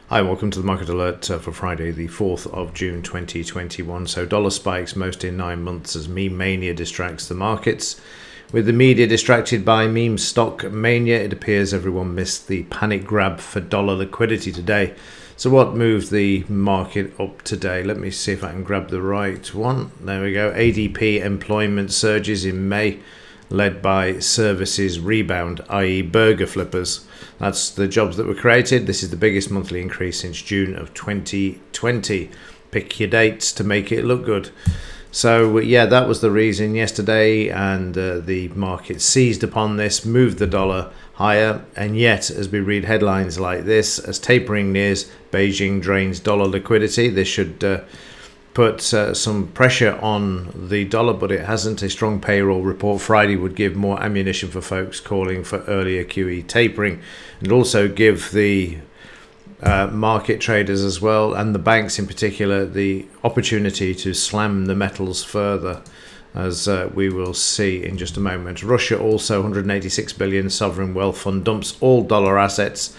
Hi, welcome to the Market Alert for Friday, the 4th of June 2021. So dollar spikes most in 9 months as meme mania distracts the markets. With the media distracted by meme stock mania, it appears everyone missed the panic grab for dollar liquidity today. So what moved the market up today? Let me see if I can grab the right one. There we go. ADP employment surges in May, led by services rebound, i.e. burger flippers. That's the jobs that were created. This is the biggest monthly increase since June of 2020. Pick your dates to make it look good. So yeah, that was the reason yesterday, and the market seized upon this, moved the dollar higher, and yet as we read headlines like this, as tapering nears, Beijing drains dollar liquidity. This should put some pressure on the dollar, but it hasn't. A strong payroll report Friday would give more ammunition for folks calling for earlier QE tapering, and also give the market traders as well, and the banks in particular, the opportunity to slam the metals further, as we will see in just a moment. Russia also 186 billion sovereign wealth fund dumps all dollar assets.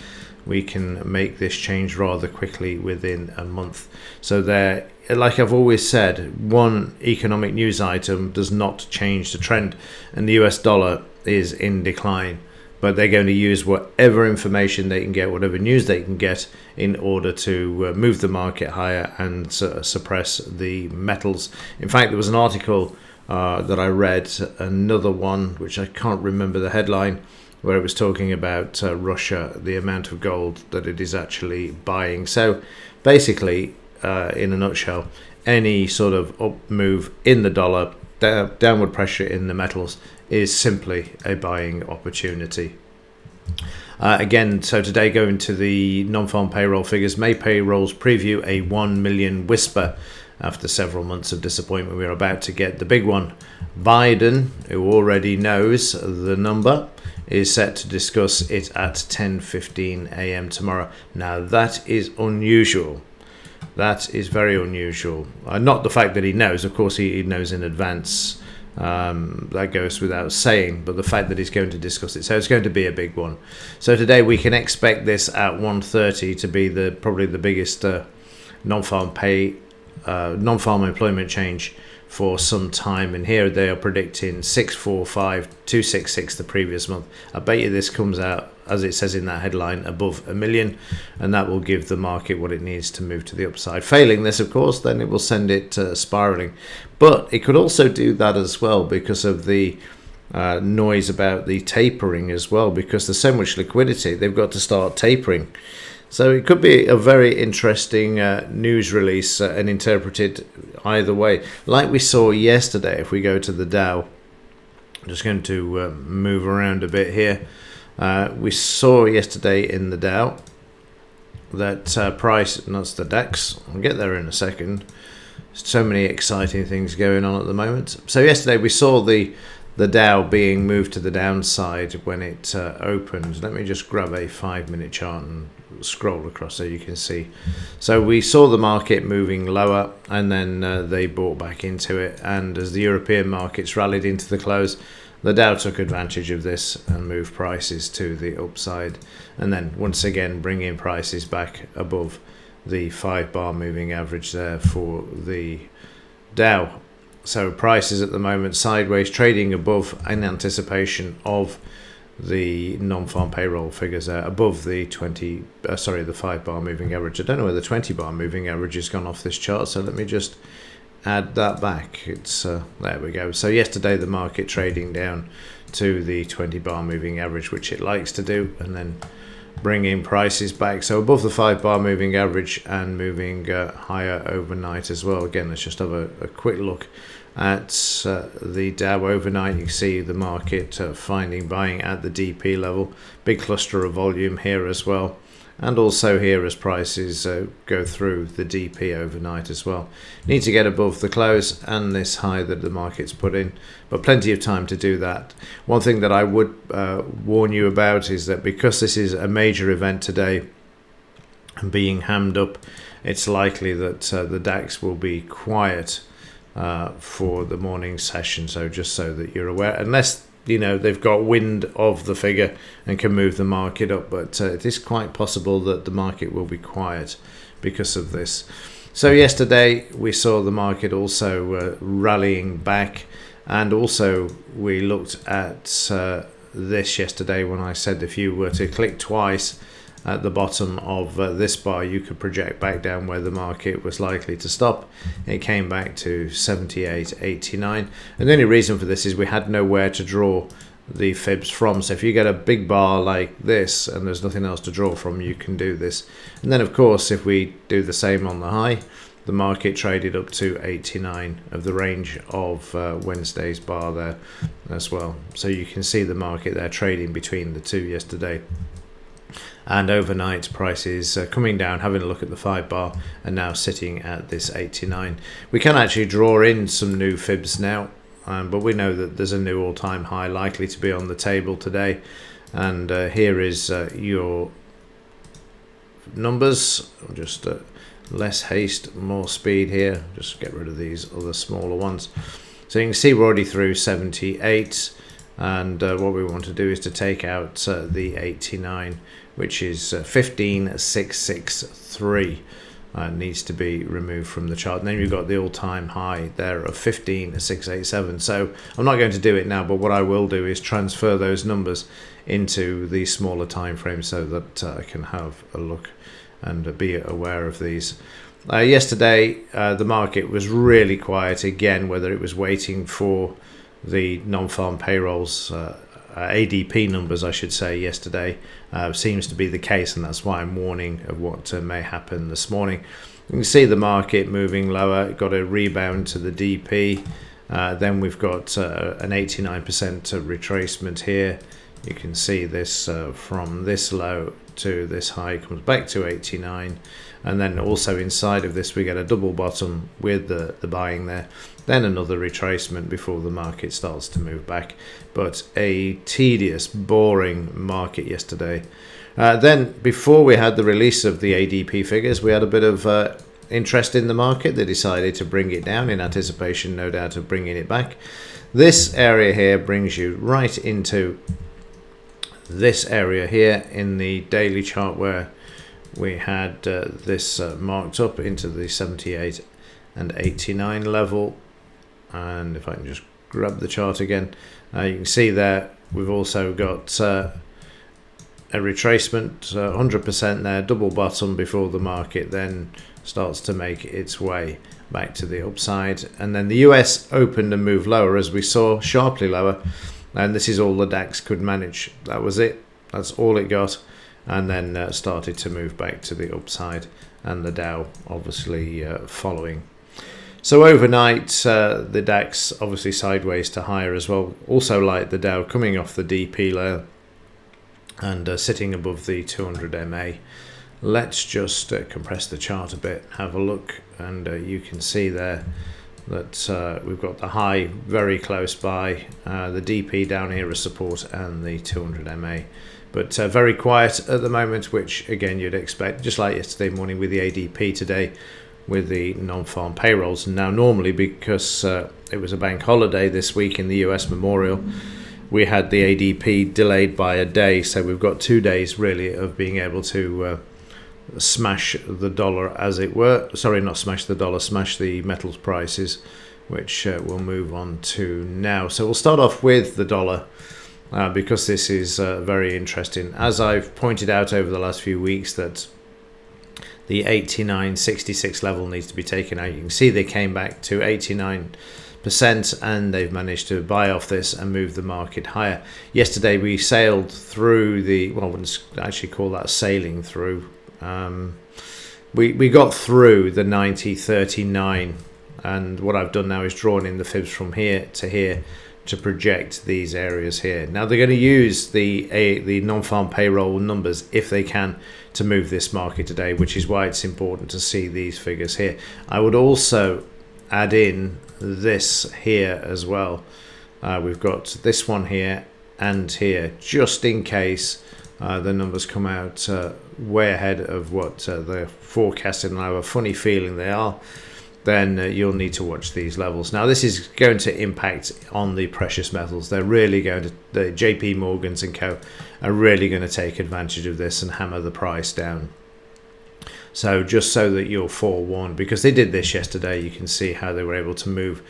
We can make this change rather quickly within a month. So there, like I've always said, one economic news item does not change the trend, and the US dollar is in decline. But they're going to use whatever information they can get, whatever news they can get, in order to move the market higher and suppress the metals. In fact, there was an article that I read, another one, which I can't remember the headline, where it was talking about Russia, the amount of gold that it is actually buying. So basically, in a nutshell, any sort of up move in the dollar, downward pressure in the metals, is simply a buying opportunity. Again, so today going to the non-farm payroll figures. May payrolls preview a 1 million whisper after several months of disappointment. We're about to get the big one. Biden, who already knows the number, is set to discuss it at 10:15 a.m. tomorrow. Now that is unusual. That is very unusual. Not the fact that he knows, of course he knows in advance. That goes without saying, but the fact that he's going to discuss it, so it's going to be a big one. So today we can expect this at 1:30 to be probably the biggest non-farm employment change for some time, and here they are predicting 645,266 the previous month. I bet you this comes out, as it says in that headline, above a million, and that will give the market what it needs to move to the upside. Failing this, of course, then it will send it spiraling. But it could also do that as well because of the noise about the tapering as well, because there's so much liquidity, they've got to start tapering. So it could be a very interesting news release and interpreted either way. Like we saw yesterday, if we go to the Dow, I'm just going to move around a bit here. We saw yesterday in the Dow that price, and that's the DAX, I'll get there in a second. So many exciting things going on at the moment. So yesterday we saw the Dow being moved to the downside when it opened. Let me just grab a 5-minute chart and scroll across so you can see. So we saw the market moving lower, and then they bought back into it, and as the European markets rallied into the close, the Dow took advantage of this and moved prices to the upside, and then once again bringing prices back above the 5-bar moving average there for the Dow. So prices at the moment sideways, trading above in anticipation of the non-farm payroll figures above the 5-bar moving average. I don't know where the 20-bar moving average has gone off this chart, so let me just add that back. It's there we go. So yesterday the market trading down to the 20-bar moving average, which it likes to do, and then bringing prices back, so above the 5-bar moving average and moving higher overnight as well. Again, let's just have a quick look at the Dow overnight. You can see the market finding buying at the DP level, big cluster of volume here as well, and also here as prices go through the DP overnight as well. Need to get above the close and this high that the market's put in, but plenty of time to do that. One thing that I would warn you about is that because this is a major event today and being hammed up, it's likely that the DAX will be quiet for the morning session. So just so that you're aware, unless they've got wind of the figure and can move the market up. But it is quite possible that the market will be quiet because of this. So yesterday we saw the market also rallying back, and also we looked at this yesterday when I said if you were to click twice at the bottom of this bar, you could project back down where the market was likely to stop. It came back to 78.89, and the only reason for this is we had nowhere to draw the fibs from. So if you get a big bar like this and there's nothing else to draw from, you can do this. And then of course if we do the same on the high, the market traded up to 89 of the range of Wednesday's bar there as well. So you can see the market there trading between the two yesterday. And overnight prices coming down, having a look at the 5 bar, and now sitting at this 89. We can actually draw in some new fibs now, but we know that there's a new all-time high likely to be on the table today. And here is your numbers. Just less haste, more speed here. Just get rid of these other smaller ones. So you can see we're already through 78. And what we want to do is to take out the 89, which is 15,663. Needs to be removed from the chart. And then you've got the all-time high there of 15,687. So I'm not going to do it now, but what I will do is transfer those numbers into the smaller time frame so that I can have a look and be aware of these. Yesterday, the market was really quiet again, whether it was waiting for the non-farm payrolls, ADP numbers I should say, yesterday seems to be the case, and that's why I'm warning of what may happen this morning. You can see the market moving lower, got a rebound to the DP, then we've got an 89% retracement here. You can see this from this low to this high comes back to 89, and then also inside of this we get a double bottom with the buying there, then another retracement before the market starts to move back. But a tedious, boring market yesterday. Then before we had the release of the ADP figures, we had a bit of interest in the market. They decided to bring it down in anticipation, no doubt, of bringing it back. This area here brings you right into this area here in the daily chart where we had this marked up into the 78 and 89 level. And if I can just grab the chart again, you can see there we've also got a retracement, 100% there, double bottom before the market then starts to make its way back to the upside. And then the US opened and moved lower, as we saw, sharply lower, and this is all the DAX could manage. That was it, that's all it got, and then started to move back to the upside, and the Dow obviously following. So overnight, the DAX obviously sideways to higher as well, also like the Dow, coming off the DP layer and sitting above the 200 MA. Let's just compress the chart a bit, have a look, and you can see there that we've got the high very close by, the DP down here as support, and the 200 MA. But very quiet at the moment, which again you'd expect, just like yesterday morning with the ADP, today with the non-farm payrolls. Now normally, because it was a bank holiday this week in the US Memorial, we had the ADP delayed by a day, so we've got 2 days really of being able to smash the dollar, as it were. Sorry, not smash the dollar, smash the metals prices, which we'll move on to now. So we'll start off with the dollar, because this is very interesting. As I've pointed out over the last few weeks, that the 89.66 level needs to be taken out. You can see they came back to 89%, and they've managed to buy off this and move the market higher. Yesterday we sailed through the, well, I wouldn't actually call that sailing through. We got through the 90.39, and what I've done now is drawn in the fibs from here to project these areas here. Now they're going to use the non-farm payroll numbers, if they can, to move this market today, which is why it's important to see these figures here. I would also add in this here as well. We've got this one here and here, just in case the numbers come out way ahead of what they're forecasting. And I have a funny feeling they are. then you'll need to watch these levels. Now, this is going to impact on the precious metals. They're really going to, the JP Morgans and co are really going to take advantage of this and hammer the price down. So just so that you're forewarned, because they did this yesterday, you can see how they were able to move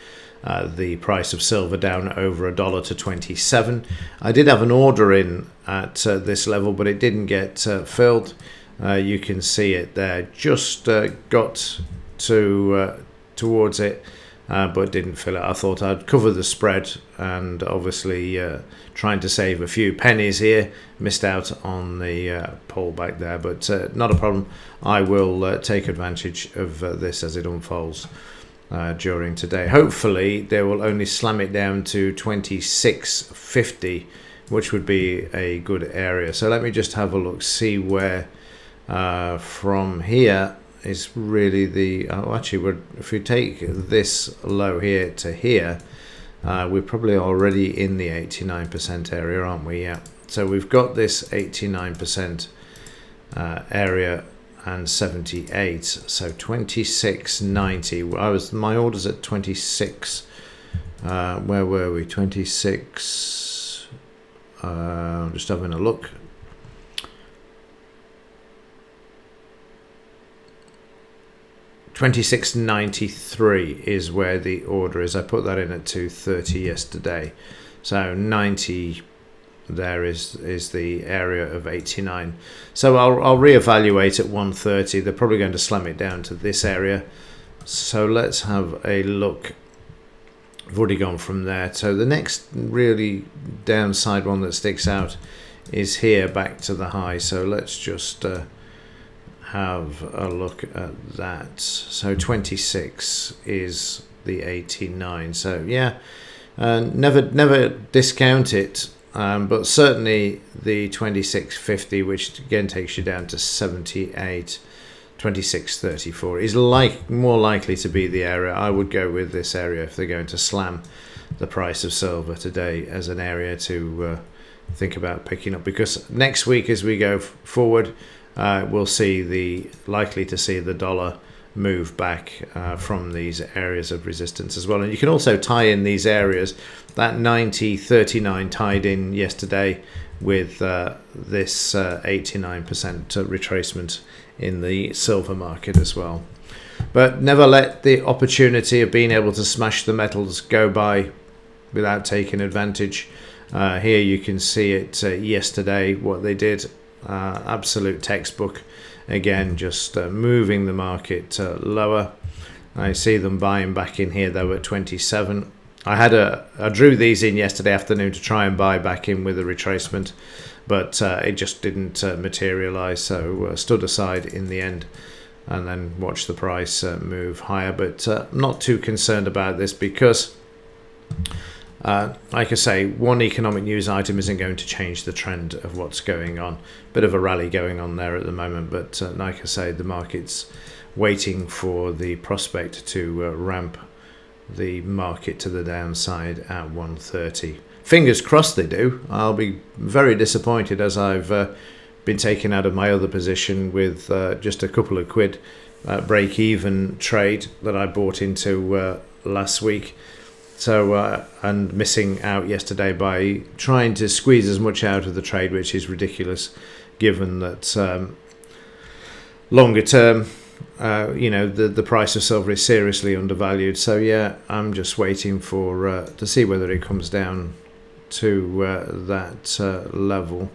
the price of silver down over $1 to 27. I did have an order in at this level, but it didn't get filled. You can see it there. Just got to towards it, but didn't fill it. I thought I'd cover the spread, and obviously trying to save a few pennies here. Missed out on the pullback there, but not a problem. I will take advantage of this as it unfolds during today. Hopefully they will only slam it down to 26.50, which would be a good area. So let me just have a look, see where from here is really the actually if we take this low here to here, we're probably already in the 89% area, aren't we? Yeah, so we've got this 89% area and 78, so 26.90. My orders at 26. Where were we? 26. I'm just having a look. $26.93 is where the order is. I put that in at 2:30 yesterday, so 90 there is the area of 89. So I'll reevaluate at 1:30. They're probably going to slam it down to this area. So let's have a look. I've already gone from there. So the next really downside one that sticks out is here back to the high. So let's just have a look at that. So 26 is the 89. So yeah, never discount it, but certainly the 26.50, which again takes you down to 78, 26.34 is more likely to be the area. I would go with this area if they're going to slam the price of silver today as an area to think about picking up, because next week as we go forward, we'll likely to see the dollar move back from these areas of resistance as well. And you can also tie in these areas. That 90.39 tied in yesterday with this 89% retracement in the silver market as well. But never let the opportunity of being able to smash the metals go by without taking advantage. Here you can see it yesterday, what they did. Absolute textbook again, just moving the market lower. I see them buying back in here though at 27. I drew these in yesterday afternoon to try and buy back in with a retracement, but it just didn't materialize, so stood aside in the end and then watched the price move higher. But not too concerned about this, because like I say, one economic news item isn't going to change the trend of what's going on. Bit of a rally going on there at the moment, but like I say, the market's waiting for the prospect to ramp the market to the downside at 130. Fingers crossed they do. I'll be very disappointed, as I've been taken out of my other position with just a couple of quid break-even trade that I bought into last week. So and missing out yesterday by trying to squeeze as much out of the trade, which is ridiculous, given that longer term, the price of silver is seriously undervalued. So yeah, I'm just waiting for to see whether it comes down to that level.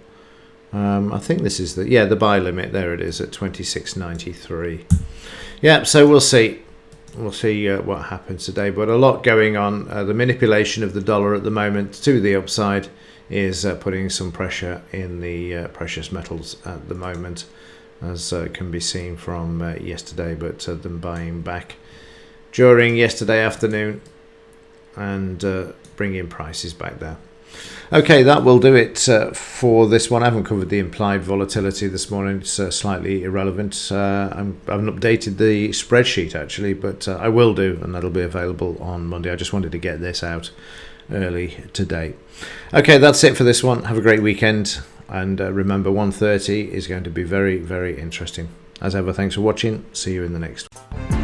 I think this is the buy limit. There it is at 26.93. Yeah, so we'll see. We'll see what happens today, but a lot going on. The manipulation of the dollar at the moment to the upside is putting some pressure in the precious metals at the moment, as can be seen from yesterday, but them buying back during yesterday afternoon and bringing prices back there. Okay, that will do it for this one. I haven't covered the implied volatility this morning. It's slightly irrelevant. I haven't updated the spreadsheet actually, but I will do, and that'll be available on Monday. I just wanted to get this out early today. Okay, that's it for this one. Have a great weekend, and remember, 1:30 is going to be very, very interesting. As ever, thanks for watching. See you in the next one.